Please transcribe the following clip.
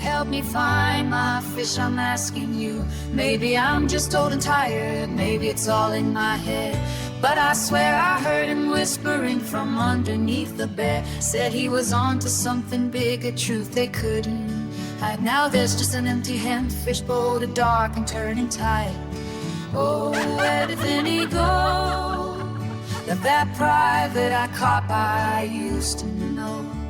help me find my fish, I'm asking you. Maybe I'm just old and tired, maybe it's all in my head, but I swear I heard him whispering from underneath the bed. Said he was on to something big, a truth they couldn't hide. Now there's just an empty-handed fishbowl, the dark and turning tide. Oh, where did Vinny go? That private I caught I used to know.